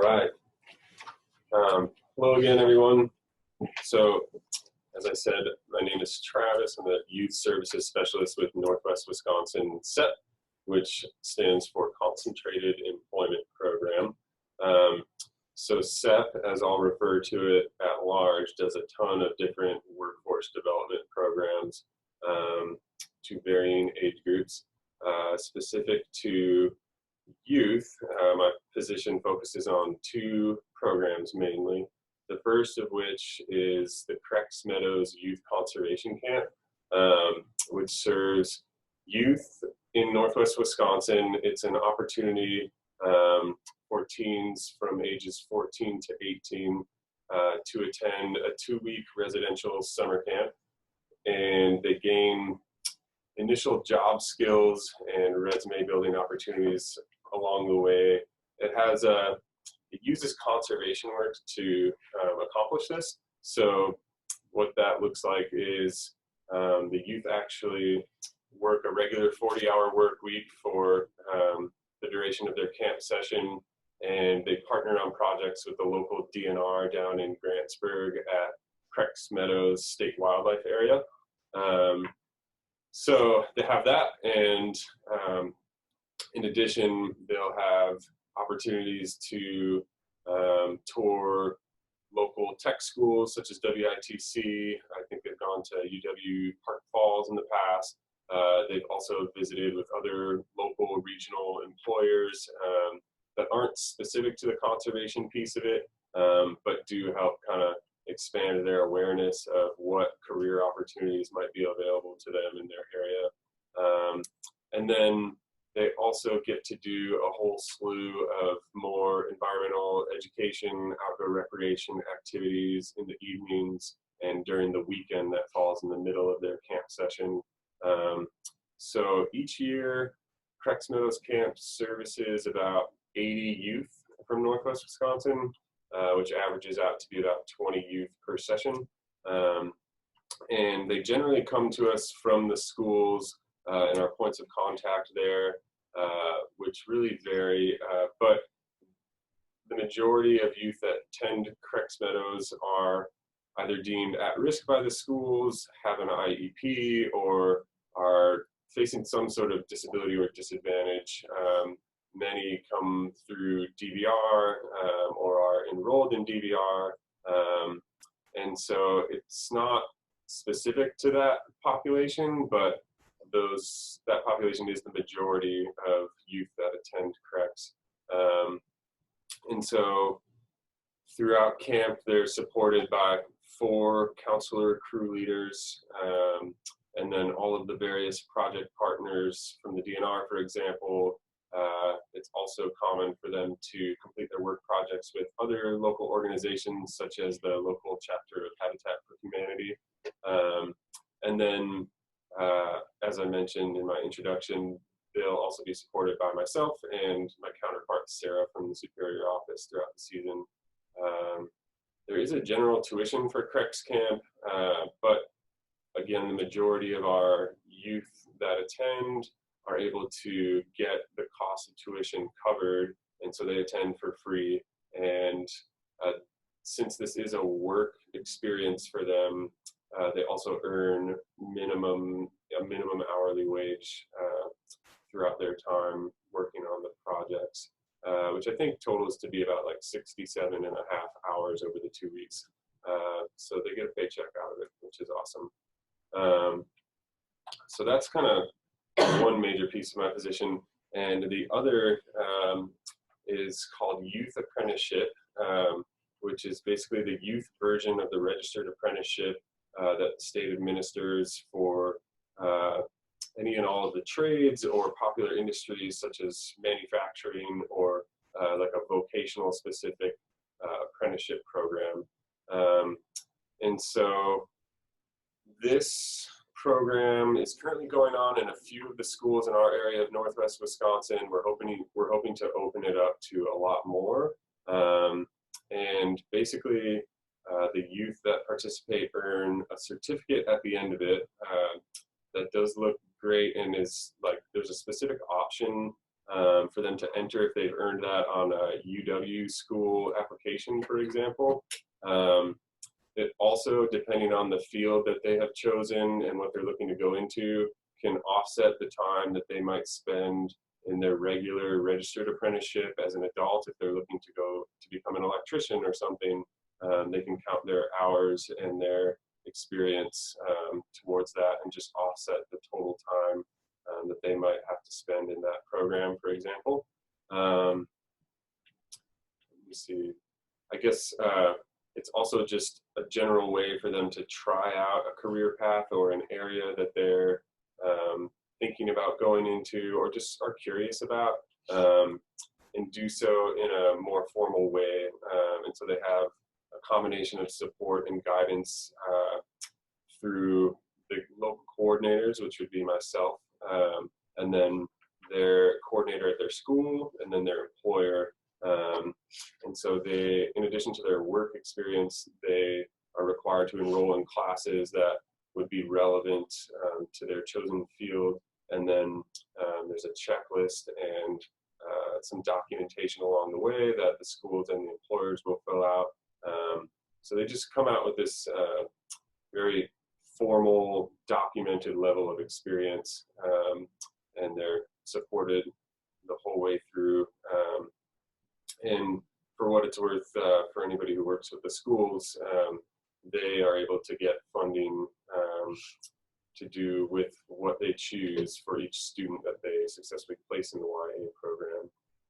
All right. Hello again, everyone. So, as I said, my name is Travis. I'm the Youth Services Specialist with Northwest Wisconsin CEP, which stands for Concentrated Employment Program. So CEP, as I'll refer to it at large, does a ton of different workforce development programs to varying age groups. Specific to youth, my position focuses on two programs mainly. The first of which is the Creeks Meadows Youth Conservation Camp, which serves youth in Northwest Wisconsin. It's an opportunity for teens from ages 14 to 18 to attend a 2-week residential summer camp, and they gain initial job skills and resume building opportunities along the way. It uses conservation work to accomplish this. So what that looks like is the youth actually work a regular 40-hour work week for the duration of their camp session, and they partner on projects with the local DNR down in Grantsburg at Creeks Meadows State Wildlife Area. So they have that, and in addition, they'll have opportunities to tour local tech schools such as WITC. I think they've gone to UW Park Falls in the past. They've also visited with other local regional employers that aren't specific to the conservation piece of it, but do help kind of expand their awareness of what career opportunities might be available to them in their area. And then they also get to do a whole slew of more environmental education, outdoor recreation activities in the evenings and during the weekend that falls in the middle of their camp session. So each year, Creeks Meadows Camp services about 80 youth from Northwest Wisconsin, which averages out to be about 20 youth per session. And they generally come to us from the schools and our points of contact there, which really vary, but the majority of youth that attend Creeks Meadows are either deemed at risk by the schools, have an IEP, or are facing some sort of disability or disadvantage. Many come through DVR or are enrolled in DVR, and so it's not specific to that population, but that population is the majority of youth that attend Creeks. And so throughout camp, they're supported by 4 counselor crew leaders, and then all of the various project partners from the DNR, for example. It's also common for them to complete their work projects with other local organizations, such as the local chapter of Habitat for Humanity. And then, as I mentioned in my introduction, they'll also be supported by myself and my counterpart, Sarah, from the Superior Office throughout the season. There is a general tuition for Creeks Camp, but again, the majority of our youth that attend are able to get the cost of tuition covered, and so they attend for free. And since this is a work experience for them, they also earn a minimum hourly wage throughout their time working on the projects, which I think totals to be about like 67.5 hours over the 2 weeks. So they get a paycheck out of it, which is awesome. So that's kind of one major piece of my position. And the other is called Youth Apprenticeship, which is basically the youth version of the registered apprenticeship that the state administers for any and all of the trades or popular industries such as manufacturing or like a vocational specific apprenticeship program. And so this program is currently going on in a few of the schools in our area of Northwest Wisconsin. We're hoping to open it up to a lot more. And basically, the youth that participate earn a certificate at the end of it that does look great, and is like there's a specific option for them to enter if they've earned that on a UW school school application, for example. It also, depending on the field that they have chosen and what they're looking to go into, can offset the time that they might spend in their regular registered apprenticeship as an adult. If they're looking to go to become an electrician or something, they can count their hours and their experience towards that and just offset the total time that they might have to spend in that program, for example. Let me see. I guess it's also just a general way for them to try out a career path or an area that they're thinking about going into or just are curious about, and do so in a more formal way. And so they have a combination of support and guidance through the local coordinators, which would be myself, and then their coordinator at their school, and then their employer. And so they, in addition to their work experience, they are required to enroll in classes that would be relevant to their chosen field. And then there's a checklist and some documentation along the way that the schools and the employers will fill out. So they just come out with this very formal, documented level of experience, and they're supported the whole way through. And for what it's worth, for anybody who works with the schools, they are able to get funding to do with what they choose for each student that they successfully place in the